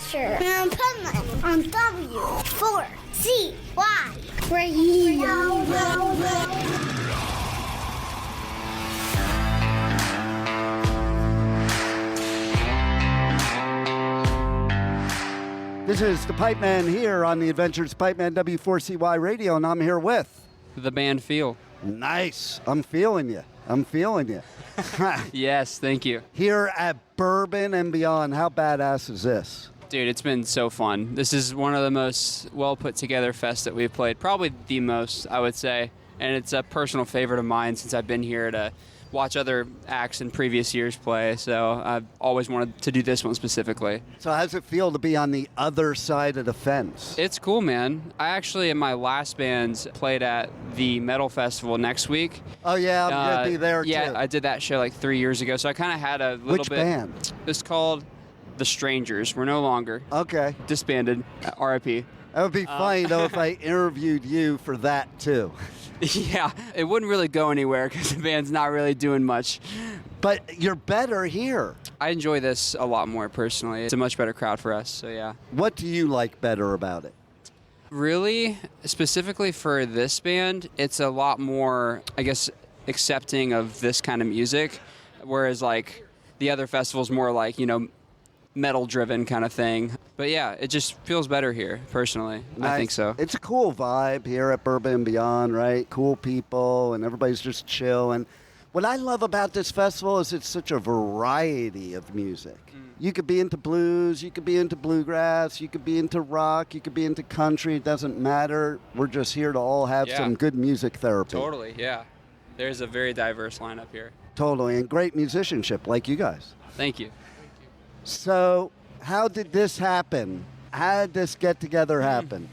Asher, and Pipeman on W4CY Radio. This is the Pipeman here on the Adventures Pipeman W4CY Radio, and I'm here with... The band Feel. Nice. I'm feeling you. Yes, thank you. Here at Bourbon and Beyond. How badass is this? Dude, it's been so fun. This is one of the most well put together fests that we've played. Probably the most, I would say. And it's a personal favorite of mine since I've been here to watch other acts in previous years play. So I've always wanted to do this one specifically. So how does it feel to be on the other side of the fence? It's cool, man. I actually, in my last band, played at the Metal Festival next week. Oh, yeah, I'm going to be there, too. Yeah, I did that show like 3 years ago. So I kind of had a little Which bit... band? It's called The Strangers. We're no longer. Okay. Disbanded. RIP. That would be funny, though, if I interviewed you for that, too. Yeah, it wouldn't really go anywhere because the band's not really doing much. But you're better here. I enjoy this a lot more personally. It's a much better crowd for us, so yeah. What do you like better about it? Really, specifically for this band, it's a lot more, I guess, accepting of this kind of music, whereas like the other festivals more like, you know, metal-driven kind of thing. But yeah, it just feels better here, personally. Nice. I think so. It's a cool vibe here at Bourbon and Beyond, right? Cool people, and everybody's just chill. And what I love about this festival is it's such a variety of music. You could be into blues, you could be into bluegrass, you could be into rock, you could be into country. It doesn't matter. We're just here to all have some good music therapy. Totally, yeah. There's a very diverse lineup here. Totally, and great musicianship like you guys. Thank you. So, how did this happen? How did this get-together happen?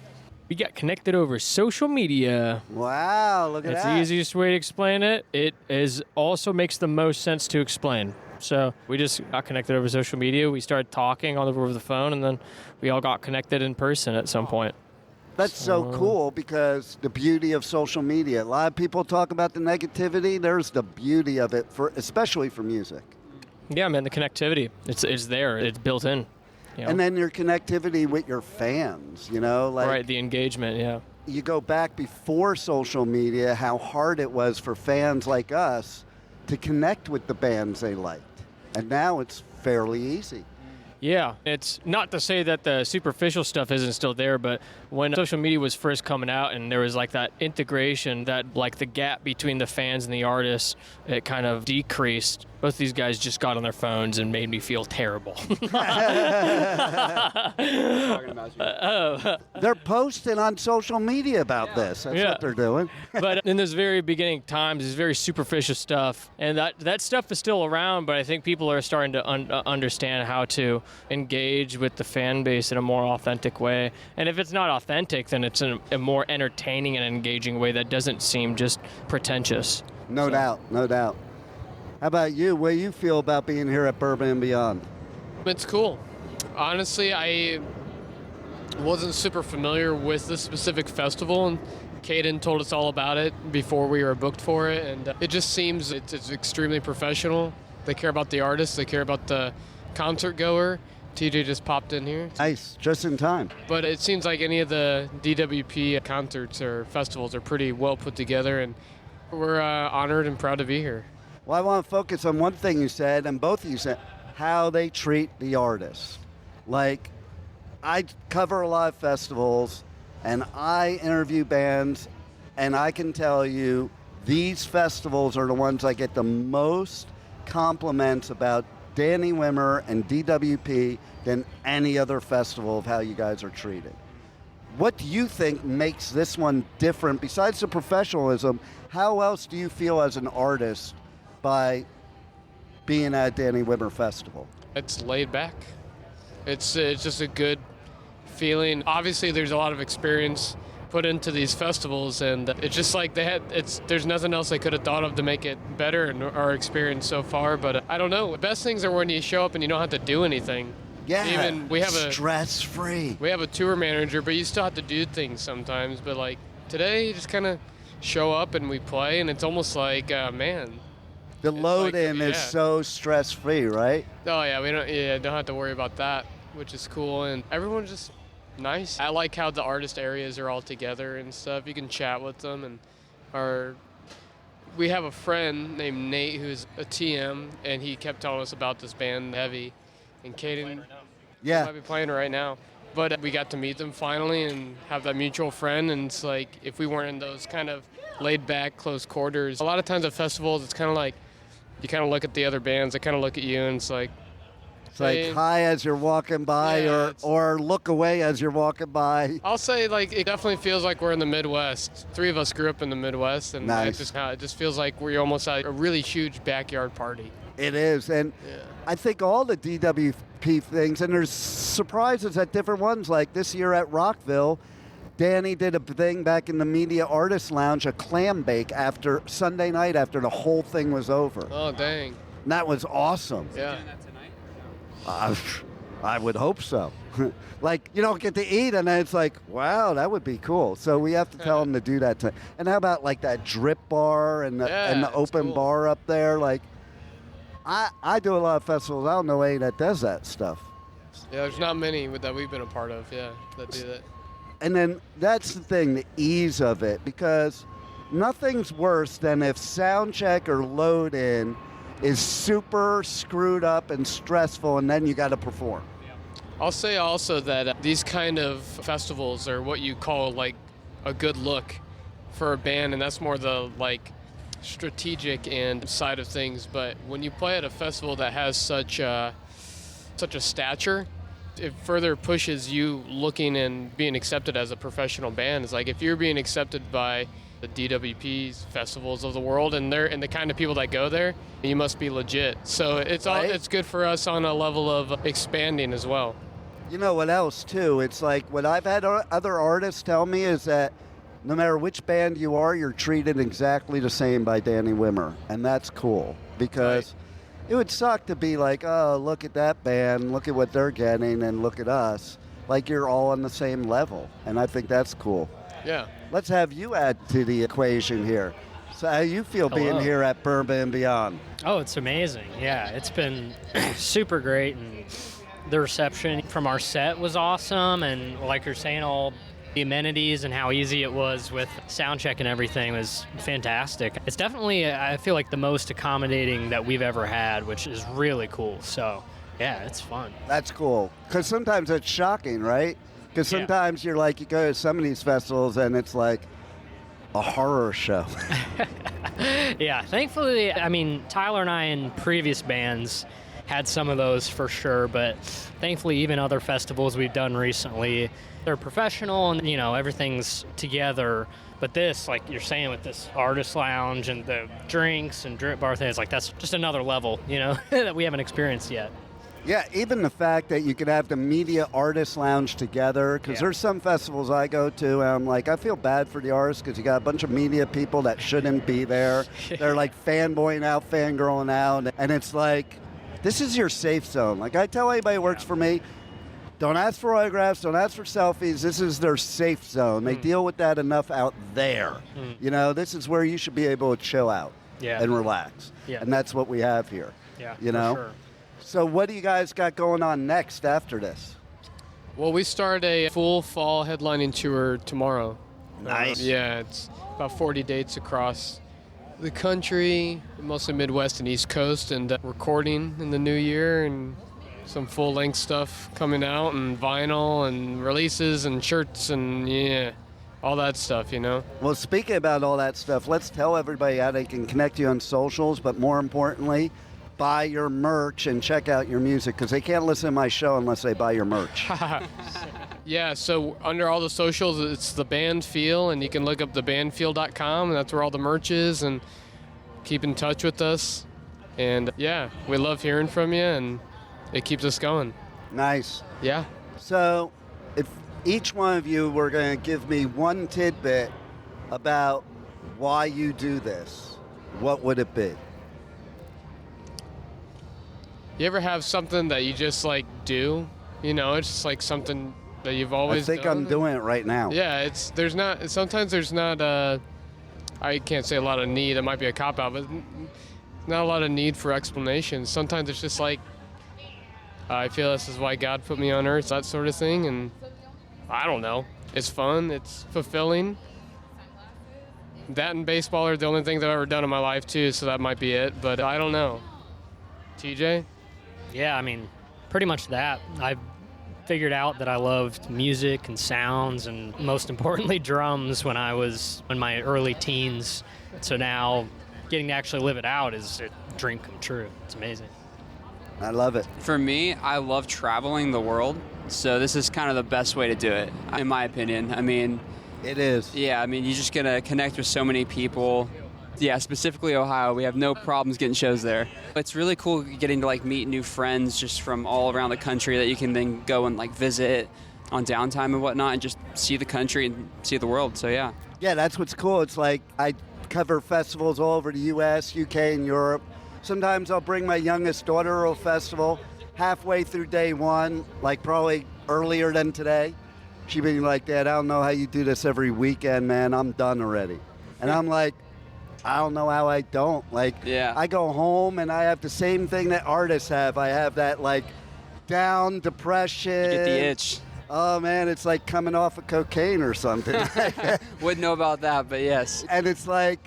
We got connected over social media. Wow, look at That's that. the easiest way to explain it. It is also makes the most sense to explain. So we just got connected over social media. We started talking over the phone, and then we all got connected in person at some point. That's so cool because the beauty of social media. A lot of people talk about the negativity. There's the beauty of it, especially for music. Yeah, man, the connectivity. It's there. It's built in. You know? And then your connectivity with your fans, you know? Like, right, the engagement, yeah. You go back before social media, how hard it was for fans like us to connect with the bands they liked. And now it's fairly easy. Yeah, it's not to say that the superficial stuff isn't still there, but when social media was first coming out and there was like that integration, that like the gap between the fans and the artists, it kind of decreased. Both these guys just got on their phones and made me feel terrible. They're posting on social media about this. That's what they're doing. But in those very beginning times, it's very superficial stuff. And that stuff is still around, but I think people are starting to understand how to engage with the fan base in a more authentic way. And if it's not authentic, then it's a more entertaining and engaging way that doesn't seem just pretentious. No doubt. How about you? What do you feel about being here at Bourbon and Beyond? It's cool. Honestly, I wasn't super familiar with this specific festival, and Caden told us all about it before we were booked for it, and it just seems it's extremely professional. They care about the artists, they care about the concert goer. TJ just popped in here. Nice, just in time. But it seems like any of the DWP concerts or festivals are pretty well put together, and we're honored and proud to be here. Well, I want to focus on one thing you said, and both of you said, how they treat the artists. Like, I cover a lot of festivals, and I interview bands, and I can tell you these festivals are the ones I get the most compliments about Danny Wimmer and DWP than any other festival of how you guys are treated. What do you think makes this one different? Besides the professionalism, how else do you feel as an artist by being at Danny Wimmer Festival? It's laid back. It's just a good feeling. Obviously, there's a lot of experience put into these festivals, and it's just like there's nothing else they could have thought of to make it better in our experience so far. But I don't know. The best things are when you show up and you don't have to do anything. Yeah, even we have stress-free. We have a tour manager, but you still have to do things sometimes. But like today, you just kind of show up and we play, and it's almost like, man. The load-in is so stress-free, right? Oh yeah, we don't have to worry about that. which is cool, and everyone's just nice. I like how the artist areas are all together and stuff. You can chat with them, and we have a friend named Nate who's a TM, and he kept telling us about this band, Heavy, and Caden might be playing right now. But we got to meet them finally and have that mutual friend, and it's like if we weren't in those kind of laid-back, close quarters, a lot of times at festivals, it's kind of like you kind of look at the other bands, they kind of look at you, and it's like, it's like hi as you're walking by, or look away as you're walking by. I'll say, like, it definitely feels like we're in the Midwest. 3 of us grew up in the Midwest, and nice. It just feels like we're almost at a really huge backyard party. It is, and I think all the DWP things, and there's surprises at different ones. Like this year at Rockville, Danny did a thing back in the Media Artist Lounge, a clam bake after Sunday night after the whole thing was over. Oh, dang. And that was awesome. Yeah. I would hope so. Like, you don't get to eat, and then it's like, wow, that would be cool. So we have to tell them to do that. And how about, like, that drip bar and the open bar up there? Like, I do a lot of festivals. I don't know any that does that stuff. Yeah, there's not many that we've been a part of, that do that. And then that's the thing, the ease of it, because nothing's worse than if sound check or load in is super screwed up and stressful, and then you got to perform. I'll say also that these kind of festivals are what you call like a good look for a band, and that's more the like strategic and side of things. But when you play at a festival that has such a stature, it further pushes you looking and being accepted as a professional band. It's like if you're being accepted by the DWP's festivals of the world, and the kind of people that go there, you must be legit. So it's good for us on a level of expanding as well. You know what else too? It's like what I've had other artists tell me is that no matter which band you are, you're treated exactly the same by Danny Wimmer, and that's cool because it would suck to be like, oh, look at that band, look at what they're getting, and look at us. Like you're all on the same level, and I think that's cool. Yeah. Let's have you add to the equation here. So how you feel being here at Bourbon Beyond? Oh, it's amazing. Yeah, it's been super great, and the reception from our set was awesome, and like you're saying, all the amenities and how easy it was with sound check and everything was fantastic. It's definitely, I feel like, the most accommodating that we've ever had, which is really cool. So, yeah, it's fun. That's cool. Because sometimes it's shocking, right? Because sometimes you're like, you go to some of these festivals and it's like a horror show. Yeah, thankfully, I mean, Tyler and I in previous bands had some of those for sure, but thankfully even other festivals we've done recently, they're professional and, you know, everything's together. But this, like you're saying, with this artist lounge and the drinks and drip bar things, like that's just another level, you know, that we haven't experienced yet. Yeah, even the fact that you could have the media artist lounge together, because there's some festivals I go to, and I'm like, I feel bad for the artists because you got a bunch of media people that shouldn't be there. They're like fanboying out, fangirling out, and it's like, this is your safe zone. Like I tell anybody who works for me, don't ask for autographs, don't ask for selfies. This is their safe zone. They deal with that enough out there. You know, this is where you should be able to chill out and relax. Yeah. And that's what we have here. Yeah, you know? for sure. So what do you guys got going on next after this? Well, we start a full fall headlining tour tomorrow. Nice. Yeah, it's about 40 dates across the country, mostly Midwest and East Coast, and recording in the new year, and some full-length stuff coming out, and vinyl, and releases, and shirts, and all that stuff, you know. Well, speaking about all that stuff, let's tell everybody how they can connect you on socials, but more importantly, buy your merch and check out your music, because they can't listen to my show unless they buy your merch. Yeah, so under all the socials, it's The Band Feel, and you can look up thebandfeel.com, and that's where all the merch is, and keep in touch with us. And yeah, we love hearing from you, and it keeps us going. Nice. Yeah. So if each one of you were going to give me one tidbit about why you do this, what would it be? You ever have something that you just like do? You know, it's just like something that you've always done. I think I'm doing it right now. Yeah, sometimes there's not I can't say a lot of need, it might be a cop-out, but not a lot of need for explanations. Sometimes it's just like, I feel this is why God put me on earth, that sort of thing. And I don't know. It's fun. It's fulfilling. That and baseball are the only things I've ever done in my life, too, so that might be it. But I don't know. TJ? Yeah, I mean, pretty much that. I figured out that I loved music and sounds and most importantly drums when I was in my early teens. So now getting to actually live it out is a dream come true. It's amazing. I love it. For me, I love traveling the world, so this is kind of the best way to do it, in my opinion. I mean, It is. yeah, I mean, you're just going to connect with so many people. Yeah, specifically Ohio, we have no problems getting shows there. It's really cool getting to like meet new friends just from all around the country that you can then go and like visit on downtime and whatnot and just see the country and see the world. So yeah. Yeah, that's what's cool. It's like I cover festivals all over the U.S., U.K., and Europe. Sometimes I'll bring my youngest daughter to a festival halfway through day one, like probably earlier than today. She'd be like, Dad, I don't know how you do this every weekend, man. I'm done already. And I'm like, I don't know how I don't. Like, Yeah. I go home and I have the same thing that artists have. I have that, like, down depression. You get the itch. Oh, man, it's like coming off of cocaine or something. Wouldn't know about that, but yes. And it's like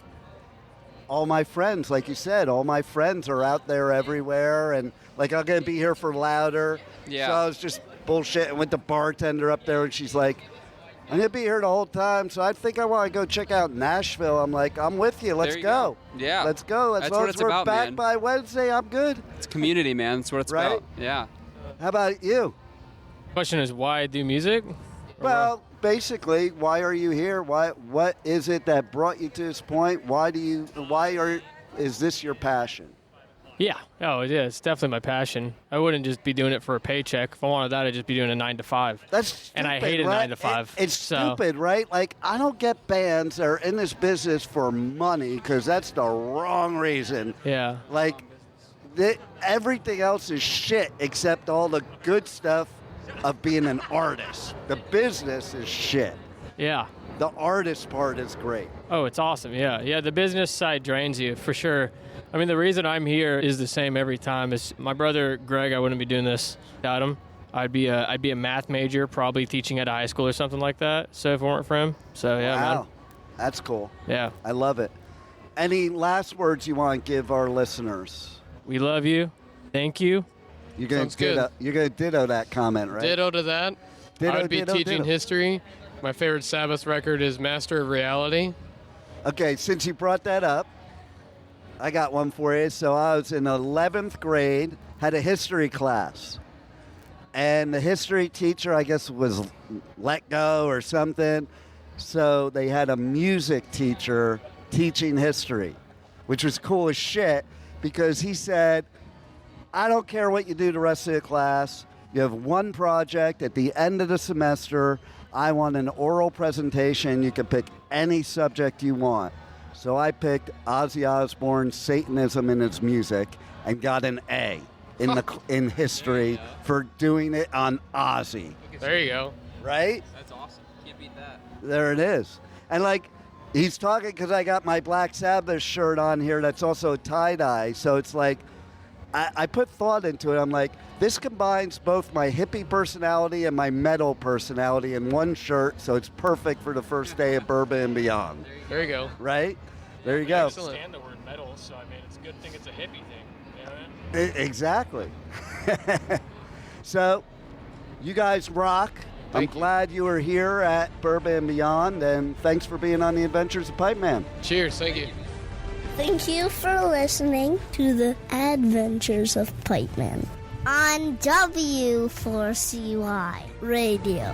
all my friends, like you said, all my friends are out there everywhere. And, like, I'm going to be here for Louder. Yeah. So I was just bullshitting with the bartender up there, and she's like, I'm going to be here the whole time, so I think I want to go check out Nashville. I'm like, I'm with you. Let's There you go. Yeah. Let's go. As That's long what as it's we're about, back man. by Wednesday, I'm good. It's community, man. That's what it's Right? about. Yeah. How about you? Question is, why do music? Well, basically, why are you here? What is it that brought you to this point? Is this your passion? Yeah. Oh, it is. It's definitely my passion. I wouldn't just be doing it for a paycheck. If I wanted that, I'd just be doing a 9 to 5. That's stupid, And I hated right? 9 to 5. It's so. stupid, right? Like, I don't get bands that are in this business for money because that's the wrong reason. Yeah. Like, everything else is shit except all the good stuff of being an artist. The business is shit. Yeah. The artist part is great. Oh, it's awesome. Yeah. Yeah. The business side drains you for sure. I mean, the reason I'm here is the same every time. Is my brother Greg. I wouldn't be doing this without him. I'd be a math major, probably teaching at a high school or something like that. So if it weren't for him, so yeah, Wow. man. That's cool. Yeah. I love it. Any last words you want to give our listeners? We love you. Thank you. You're gonna Sounds good. You're gonna ditto that comment, right? Ditto to that. Ditto, I'd be ditto, teaching ditto. history. My favorite Sabbath record is Master of Reality. Okay, since you brought that up, I got one for you. So I was in 11th grade, had a history class. And the history teacher, I guess, was let go or something. So they had a music teacher teaching history, which was cool as shit because he said, I don't care what you do the rest of the class. You have one project at the end of the semester. I want an oral presentation. You can pick any subject you want. So I picked Ozzy Osbourne's Satanism in His Music and got an A in history for doing it on Ozzy. There you go. Right? That's awesome. Can't beat that. There it is. And like, he's talking because I got my Black Sabbath shirt on here that's also tie-dye. So it's like, I put thought into it. I'm like, this combines both my hippie personality and my metal personality in one shirt, so it's perfect for the first day of Bourbon and Beyond. There you go. Right? There you go. Excellent. Stand the word metal, so I mean, it's a good thing it's a hippie thing. You know what I mean? Exactly. So, you guys rock. I'm Thank you. glad you were here at Bourbon and Beyond, and thanks for being on the Adventures of Pipeman. Cheers. Thank you. Thank you for listening to the Adventures of Pipeman on W4CY Radio.